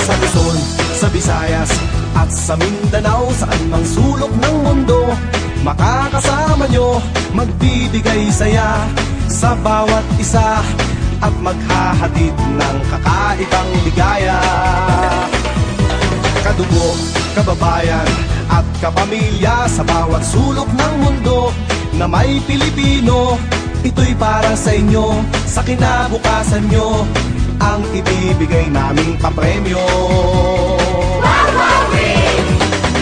Sa Luzon, sa Visayas at sa Mindanao, saan mang sulok ng mundo, makakasama nyo, magbibigay saya sa bawat isa at maghahatid ng kakaibang ligaya. Kadugo, kababayan at kapamilya sa bawat sulok ng mundo na may Pilipino, ito'y para sa inyo, sa kinabukasan nyo, ang ibibigay naming papremyo.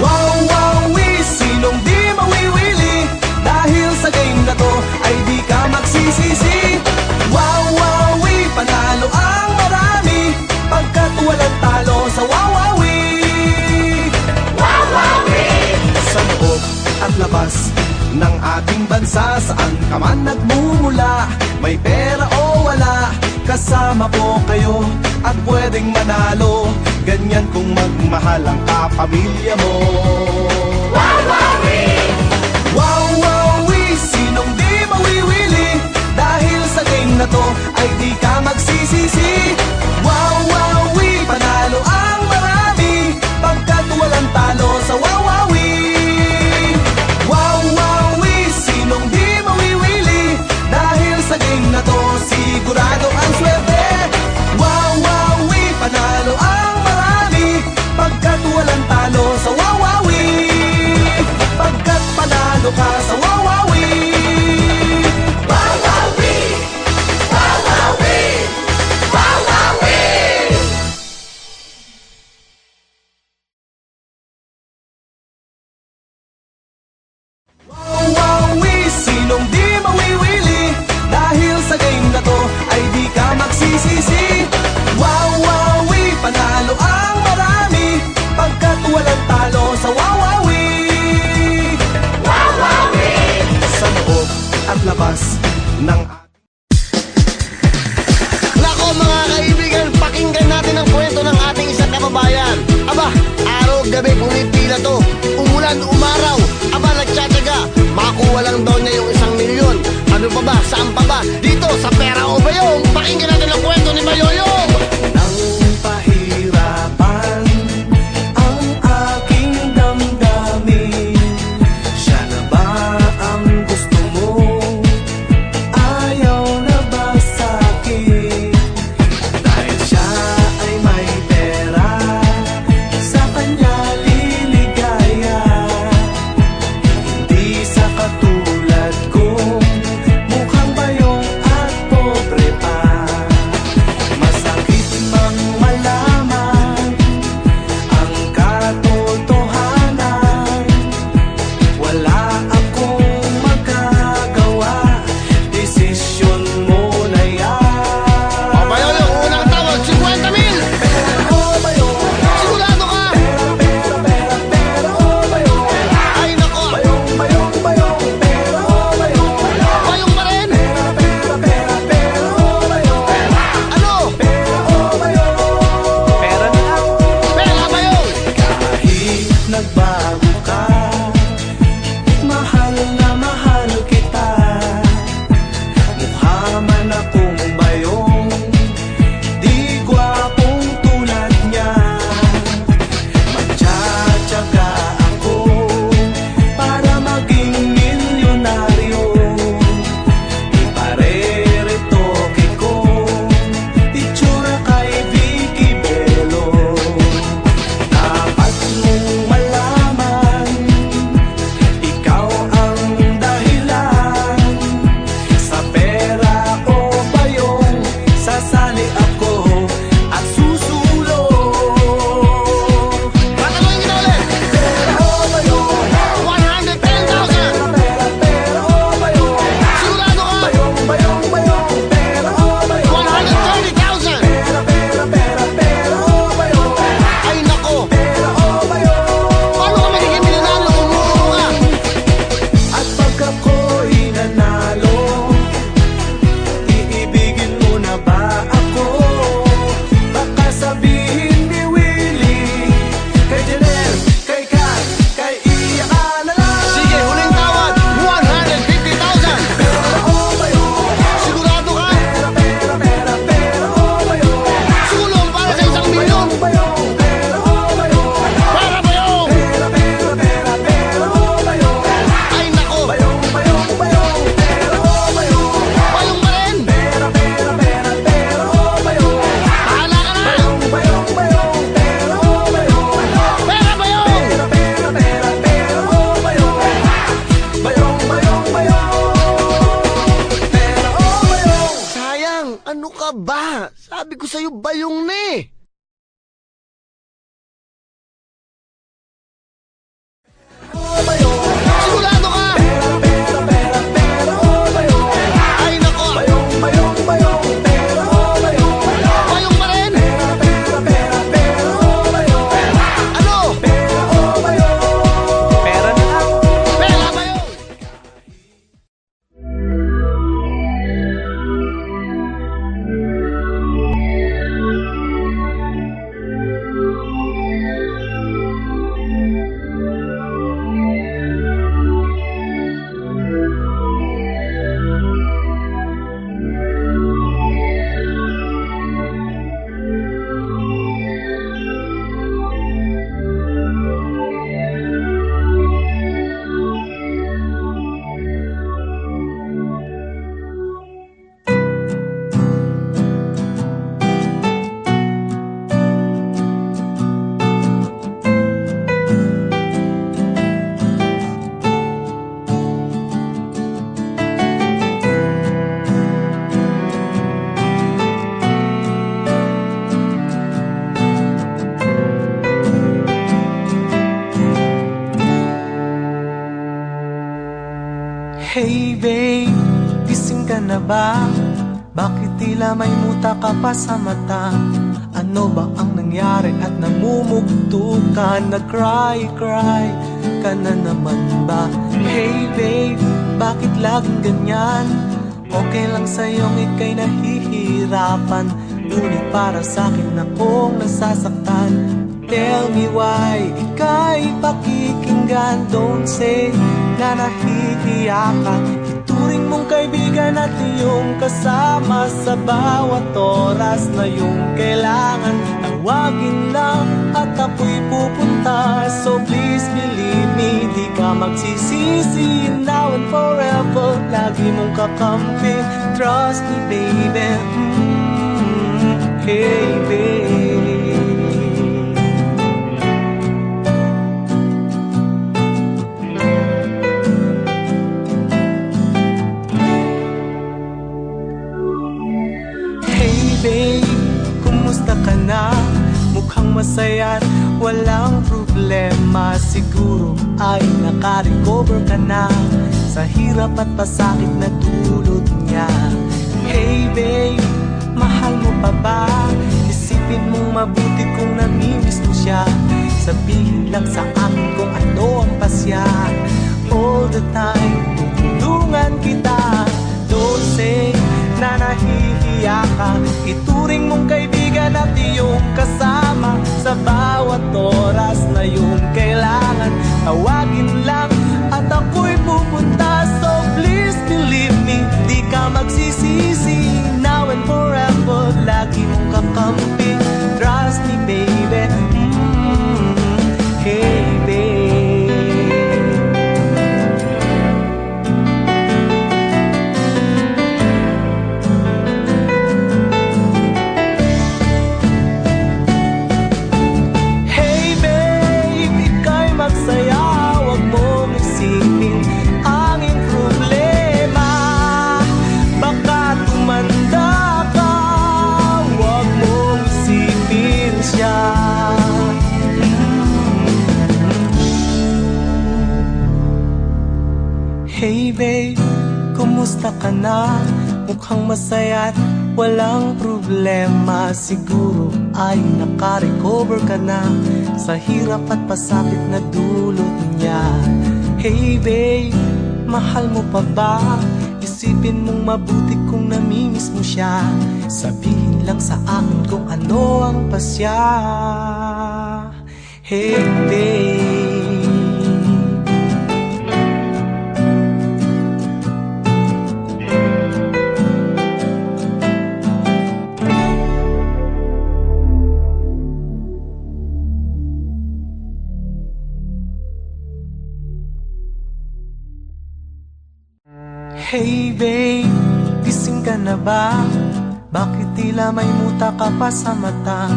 Wawawi, sinong di mawiwili, dahil sa game na to ay di ka magsisisi. Wawawi, panalo ang marami, pagkat walang talo sa wawawi. Sa loob at labas ng ating bansa, saan ka man nagmumula, may pera o wala, kasama po kayo at pwedeng manalo, ganyan kung magmahal ang kapamilya mo. Wawawi! Wawawi, sinong di mawiwili, dahil sa game na to ay di ka magsisisi. Wawawi, panalo ang marami, pagkat walang talo sa wawawi. Wawawi, sinong di mawiwili, dahil sa game na to sigurado ang swerte. Wawawi, panalo ang marami, pagkat walang talo sa wawawi. Pagkat panalo ka sa wawawi. Wawawi! Wawawi! Wawawi! Wawawi, sinong di mawiwili, dahil sa game na to ay di ka magsisisi. Wawawi, panalo ang marami, pagkat walang talo sa wawawi. Wawawi! Sa loob at labas ng Nako mga kaibigan, pakinggan natin ang kwento ng ating isang kababayan. Aba, araw-gabi pumipila to, umulan, umaraw, aba nagtsatsaga, makuha lang daw niya yung 1,000,000. Ano pa ba, saan pa ba, dito sa Pera o Bayong. Pakinggan natin ang kwento ni Bayoyong. Nang pahirapan ang aking damdamin, siya na ba ang gusto mo? Ayaw na ba sa'kin? Dahil siya ay may pera, sa kanya liligaya, hindi sa katulad ko, mukhang bayong at pobre pa. Masakit mang malaman ang katotohanan, wala akong magagawa, desisyon mo na yan. O Bayoyong, unang tawag, 50,000. Pera o bayong, Sigurado ka? pera o bayong, Ay nako, bayong, bayong, bayong, pera o bayong, Bayong pa rin. pera o bayong, Ano? pera o bayong, pera na lang. Pera Bayong. Kahit nagbago ka, mahal na mahal kita. Mukha man akong bayong, di gwapong tulad niya. Magtsatsaga ako para maging milyonaryo. Ipareretoke ko itsura kay Vicky Bello. Dapat mong malaman bayong ni. Sigurado ka? Ay nako, bayong pa rin? Ano? Pera na lang. Pera bayong! Hey babe, gising ka na ba? Bakit tila may muta ka pa sa mata? Ano ba ang nangyari at namumugto ka? Nag-cry ka na naman ba? Hey babe, bakit laging ganyan? Okay lang sa'yong ika'y nahihirapan, ngunit para sa'kin akong nasasaktan. Tell me why, ika'y pakikinggan. Don't say na nahihiya ka. Ituring mong kaibigan at iyong kasama sa bawat oras na iyong kailangan. Tawagin lang at ako'y pupunta. So please believe me, di ka magsisisi. Now and forever, lagi mong kakampi. Trust me baby, hey babe. Babe, kumusta ka na? Mukhang masaya't walang problema. Siguro ay naka-recover ka na sa hirap at pasakit na dulot niya. Hey babe, mahal mo pa ba? Isipin mong mabuti kung namimiss mo siya. Sabihin lang sa akin kung ano ang pasya. All the time, tutulungan kita. Don't say na nahihiya ka. Ituring mong kaibigan at iyong kasama sa bawat oras na iyong kailangan. Tawagin lang at ako'y pupunta. So please believe me, di ka magsisisi. Now and forever, lagi mong kakampi. Trust me baby, hey babe. Hey babe, kumusta ka na? Mukhang masaya't walang problema. Siguro ay naka-recover ka na sa hirap at pasakit na dulot niya. Hey babe, mahal mo pa ba? Isipin mong mabuti kung namimiss mo siya. Sabihin lang sa akin kung ano ang pasya. Hey babe. Hey babe, gising ka na ba? Bakit tila may muta ka pa sa mata?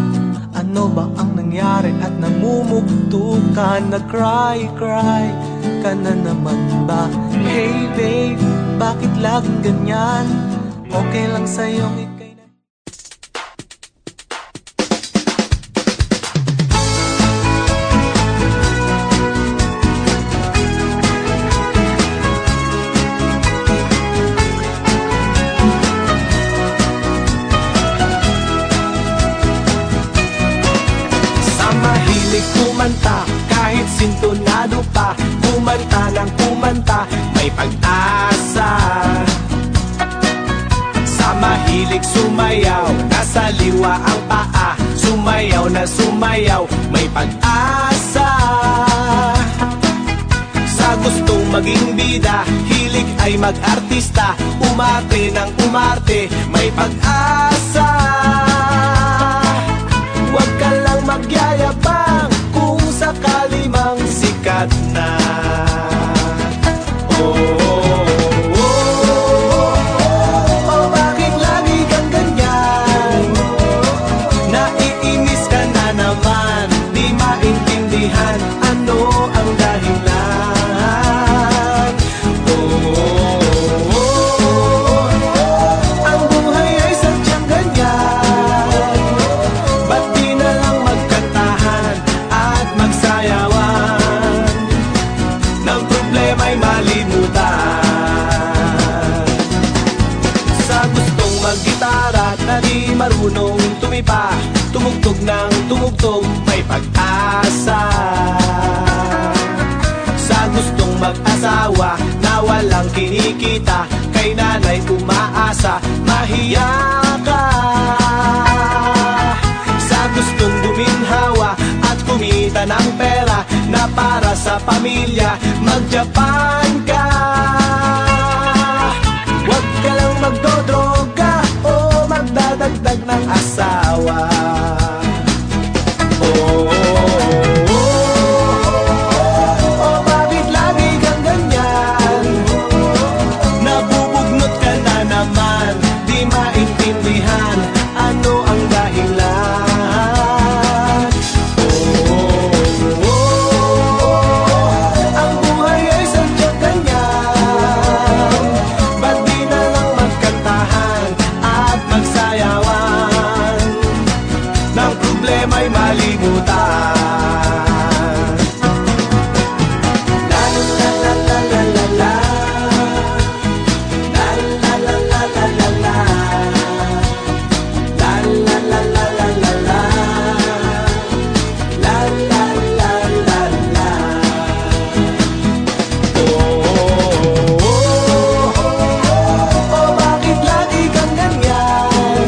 Ano ba ang nangyari at namumugto ka? Nag-cry ka na naman ba? Hey babe, bakit laging ganyan? Okay lang sa'yong ika'y abandonado pa. Kumanta ng kumanta, may pag-asa. Sa mahilig sumayaw, nasa liwa ang paa. Sumayaw na sumayaw, may pag-asa. Sa gustong maging bida, hilig ay mag-artista. Umarte ng umarte, may pag-asa. Huwag ka lang magyayabang kung sakali mang sikat na. Oh, oh, oh, oh, bakit lagi kang ganyan? Naiinis ka na naman, di maintindihan ano ang dahilan. Ang buhay ay sadyang ganyan. Ba't di na lang magkantahan at magsayawan? Nang problema'y malimutan. Sa gustong maggitara na di marunong tumipa, tumugtog ng tumugtog, may pag-asa. Sa gustong mag-asawa na walang kinikita, kay nanay umaasa, mahiya ka. Sa gustong guminhawa at kumita ng pera na para sa pamilya, mag-Japan ka. Huwag ka lang magdodroga o magdadagdag ng asawa. Oh, oh, bakit lagi kang ganyan? Nabubugnot ka na naman, di maintindihan ano ang dahilan. Ang buhay ay sadyang ganyan. Ba't di na lang magkantahan at magsayawan? Nang problema'y malimutan. La la la la la la la la. La la la la la la la. La la la la la la la. La la la la la. Oh, bakit lagi kang ganyan?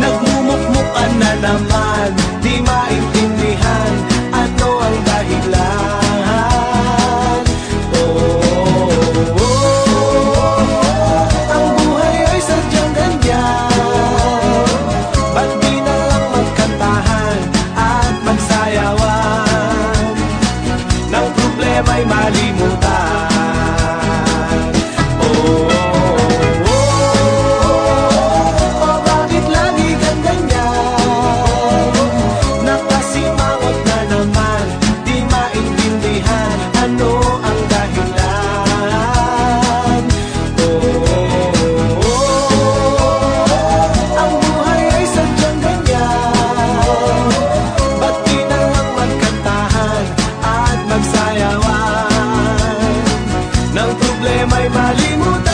Nagmumukmuk ka na naman, di maintindihan ano ang dahilan. Ang buhay ay sadyang ganyan. Ba't di na lang magkantahan at magsayawan? Nang problema'y malimutan. Oh, bakit lagi kang ganyan? Nakasimangot na naman, di maintindihan ano ang dahilan. Ang buhay ay sadyang ganyan. Ba't di na lang magkantahan at magsayawan? Nang problema'y malimutan.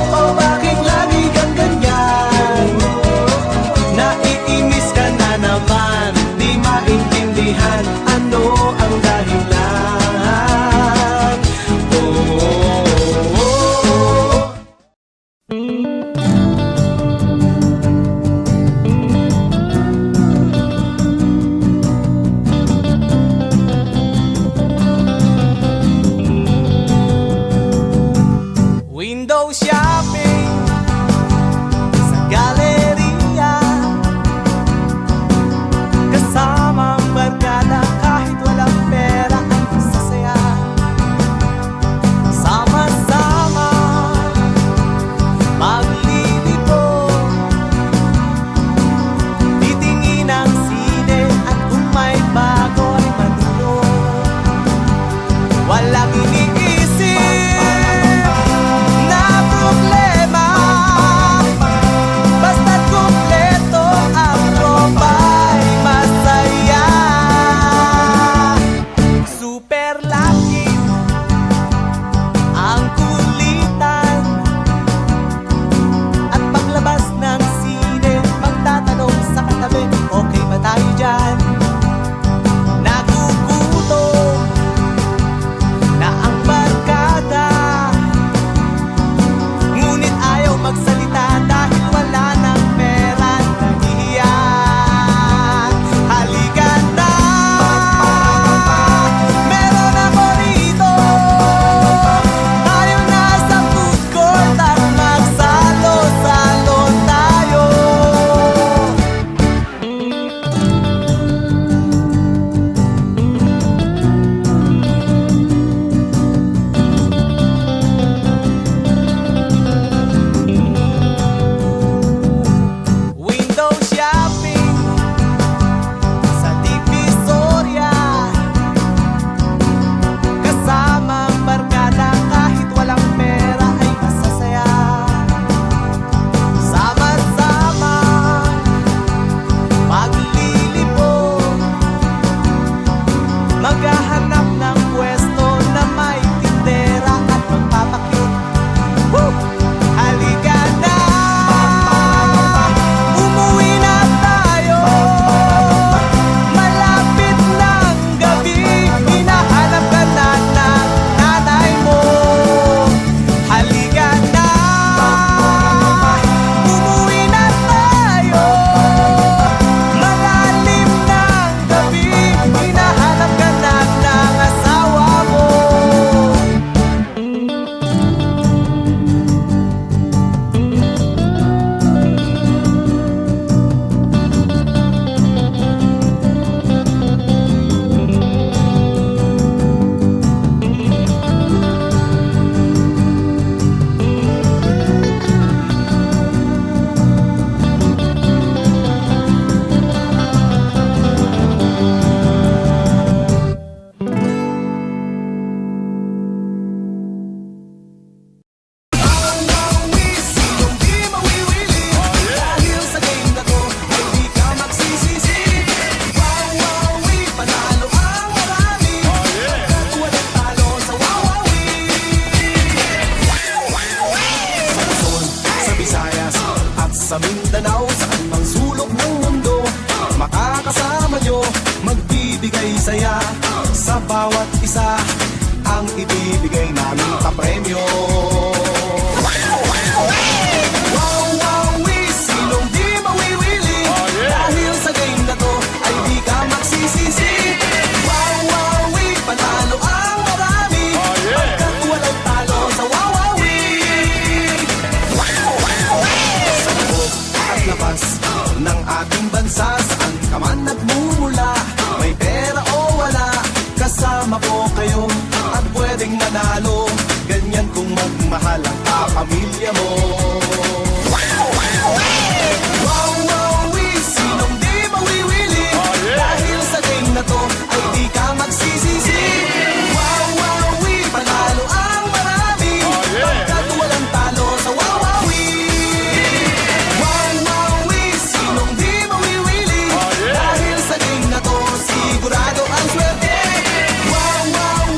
Oh, bakit lagi kang ganyan? Naiinis ka na naman, di maintindihan ano ang dahilan. ng ating bansa. Saan ka man nagmumula, may pera o wala, kasama ko kayo at pwedeng manalo. Ganyan kung magmahal ang kapamilya mo. Wow, wow, sinong di mawiwili? Dahil sa game na to ay di ka magsisisi. Wow, wow, panalo ang marami, pagkat walang talo sa wow, wow, wow, wow, sinong di mawiwili? Dahil sa game na to sigurado ang swerte. Wow, wow,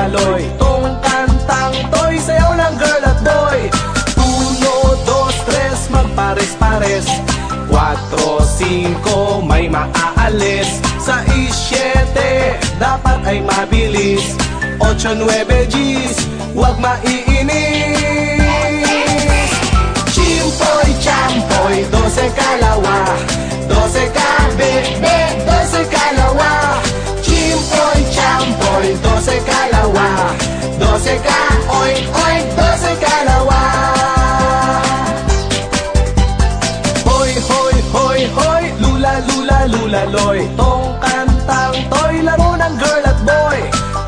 lula-loy. Tong kantang to'y sayaw ng girl at boy. 1, 2, 3, magpares-pares. 4, 5, may maaalis. 6, 7, dapat ay mabilis. 8, 9, G's, huwag maiinis. Chimpoy, champoy, 12 kalawa. 12 kabe-be, 12 kalawa. Chimpoy, champoy, 12 kalawa. 12 ka, oink, oink, 12 kalawa. Hoy, hoy, hoy, hoy, lula, lula, lula, loy. Tong kantang to'y laro ng girl at boy.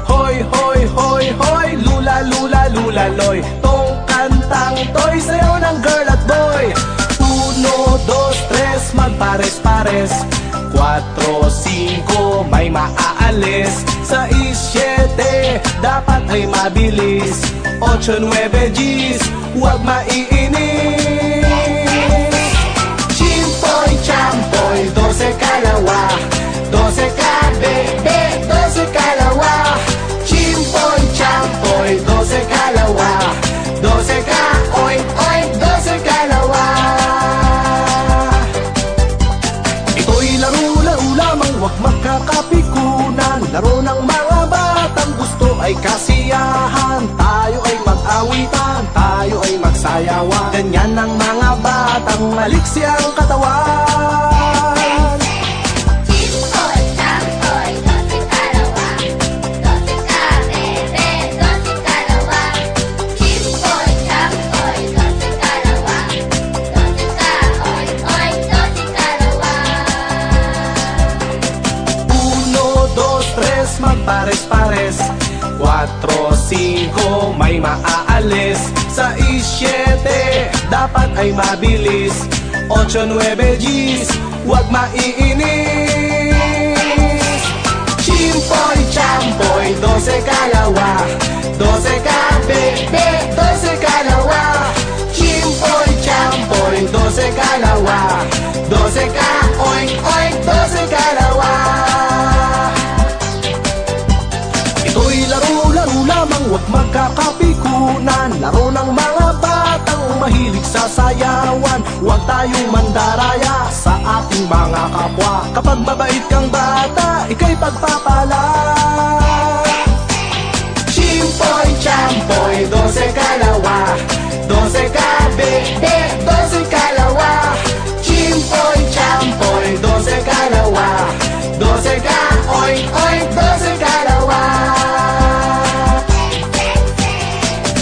Hoy, hoy, hoy, hoy, lula, lula, lula, loy. Tong kantang to'y sayaw ng girl at boy. 1, 2, 3, magpares-pares. 4, 5, may maaalis. 6, 7, dapat ay mabilis. 8, 9, G's, huwag maiinis. Chimpoy, champoy, 12 kalawa. 12 kabe-be, 12 kalawa. Chimpoy, champoy, 12 kalawa. 12 ka, oink, oink, 12 kalawa. Ito'y laro-laro lamang, huwag magkakapikunan. Laro ng mga batang gusto ay kasiyahan. Tayo ay mag-awitan, tayo ay magsayawan. Ganyan ang mga batang maliksi ang katawan. Chimpoy, champoy, 12 kalawa. 12 kabebe, 12 kalawa. Chimpoy, champoy, 12 kalawa. 12 ka, oink, oink, 12 kalawa. 1, 2, 3, magpares-pares. 4, 5, may maaalis. 6, 7, dapat ay mabilis. 8, 9, G's, huwag maiinis. Chimpoy, champoy, 12 kalawa. 12 kabe-be, 12 kalawa. Chimpoy, champoy, 12 kalawa. 12 ka, oink, oink, 12 kalawa. Ito'y laro-laro lamang, huwag magkakapikunan. Laro ng mga batang mahilig sa sayawan. Huwag tayong mandaraya sa ating mga kapwa. Kapag mabait kang bata, ika'y pagpapala. Chimpoy, champoy, 12 kalawa. 12 kabe-be, 12 kalawa. Chimpoy, champoy, 12 kalawa. 12 ka, oink, oink, 12 kalawa.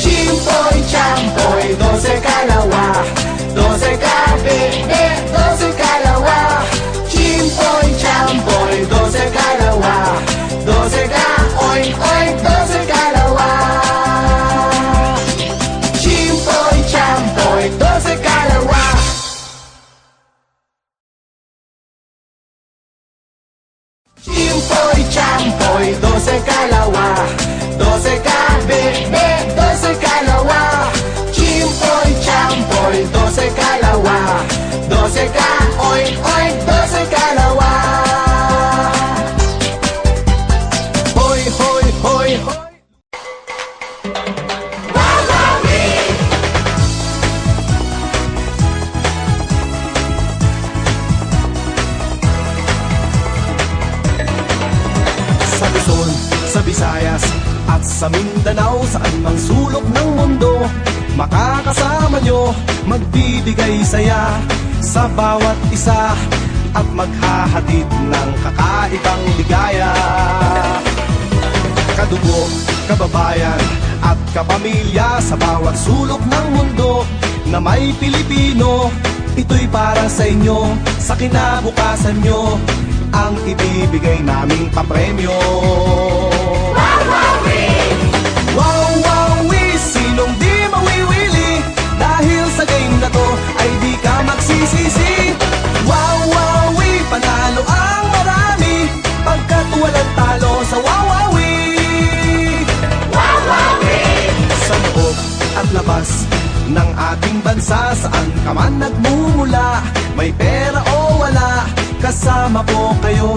Chimpoy, champoy, 12 kalawa. 12 kabe-be, 12 kalawa. Chimpoy, champoy, 12 kalawa. 12 ka, oink, oink, 12 kalawa. Chimpoy, champoy, 12 kalawa. Chimpoy, champoy, 12 kalawa. 12 kabe-be, 12 kalawa. Chimpoy, champoy, 12 kalawa. 12 ka, oink, oink, 12 kalawa. Hoy, hoy, hoy, hoy. Sa Luzon, sa Visayas, at sa Mindanao, saan mang sulok ng mundo, makakasama nyo, magbibigay saya sa bawat isa, at maghahatid ng kakaibang ligaya. Kadugo, kababayan, at kapamilya sa bawat sulok ng mundo na may Pilipino, ito'y para sa inyo, sa kinabukasan nyo, ang ibibigay naming papremyo. Wow, wow, sinong di mawiwili, dahil sa game na to ay di ka magsisisi. Wow, wow, panalo ang marami, pagkat walang talo sa wawawi. Sa loob at labas ng ating bansa, saan ka man nagmumula, may pera o wala, kasama po kayo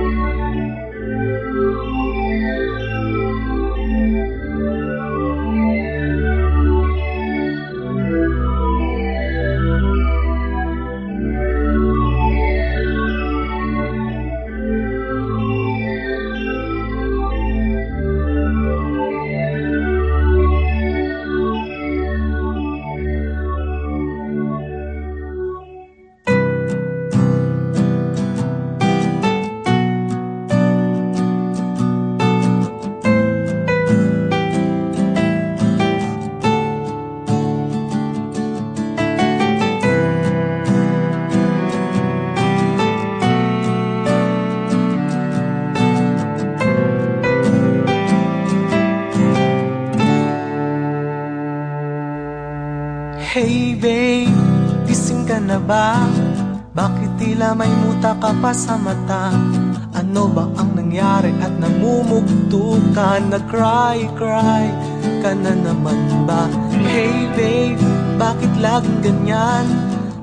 Hey babe, gising ka na ba? Bakit tila may muta ka pa sa mata? Ano ba ang nangyari at namumugto ka? Nag-cry ka na naman ba? Hey babe, bakit laging ganyan?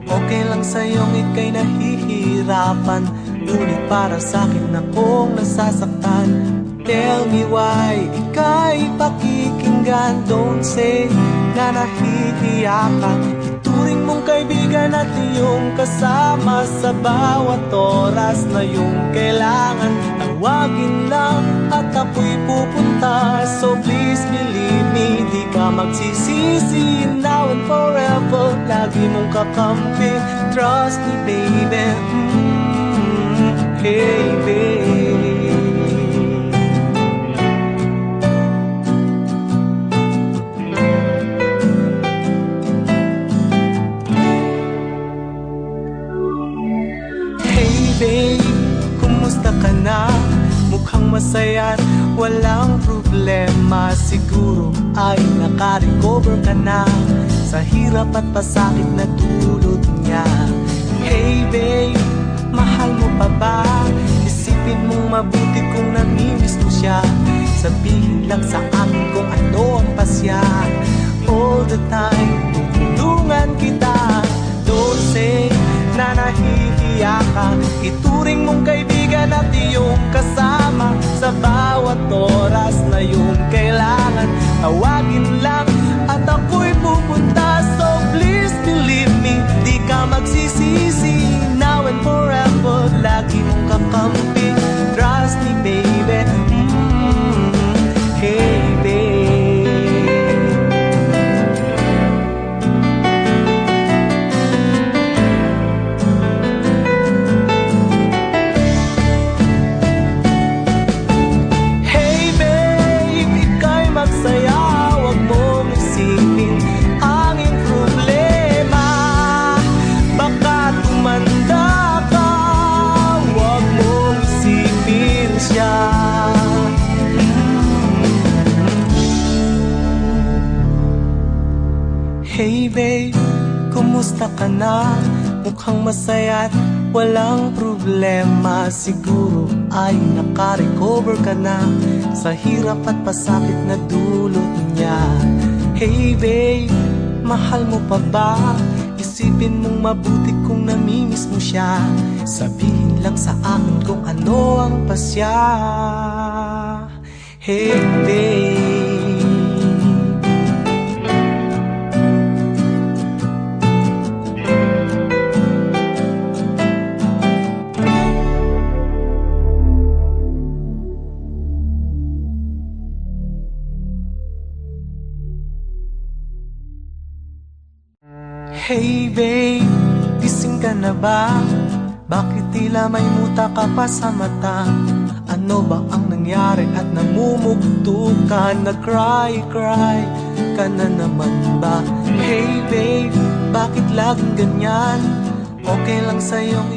Okay lang sa'yong ika'y nahihirapan, ngunit para sa'kin akong nasasaktan. Tell me why ika'y pakikinggan. Don't say na nahihiya ka. Ituring mong kaibigan at iyong kasama sa bawat oras na iyong kailangan. Tawagin lang at ako'y pupunta. So please believe me, di ka magsisisi. Now and forever, lagi mong kakampi. Trust me baby, hey babe. Babe, kumusta ka na? Mukhang masaya at walang problema. Siguro ay naka-recover ka na sa hirap at pasakit na dulot niya. Hey babe, mahal mo pa ba? Isipin mong mabuti kung namimiss mo siya. Sabihin lang sa akin kung ano ang pasya. All the time, tutulungan kita. Don't say na nahihiya ka. Ituring mong kaibigan at iyong kasama sa bawat oras na iyong kailangan. Tawagin lang at ako'y pupunta. So please believe me, di ka magsisisi. Now and forever, lagi mong kakampi. Trust me baby, hey babe. Hey babe, kumusta ka na? Mukhang masaya at walang problema. Siguro ay naka-recover ka na sa hirap at pasakit na dulot niya. Hey babe, mahal mo pa ba? Isipin mong mabuti kung namimiss mo siya. Sabihin lang sa akin kung ano ang pasya. Hey babe. Hey babe, gising ka na ba? Bakit tila may muta ka pa sa mata? Ano ba ang nangyari at namumugto ka? Nag-cry ka na naman ba? Hey babe, bakit laging ganyan? Okay lang sa'yong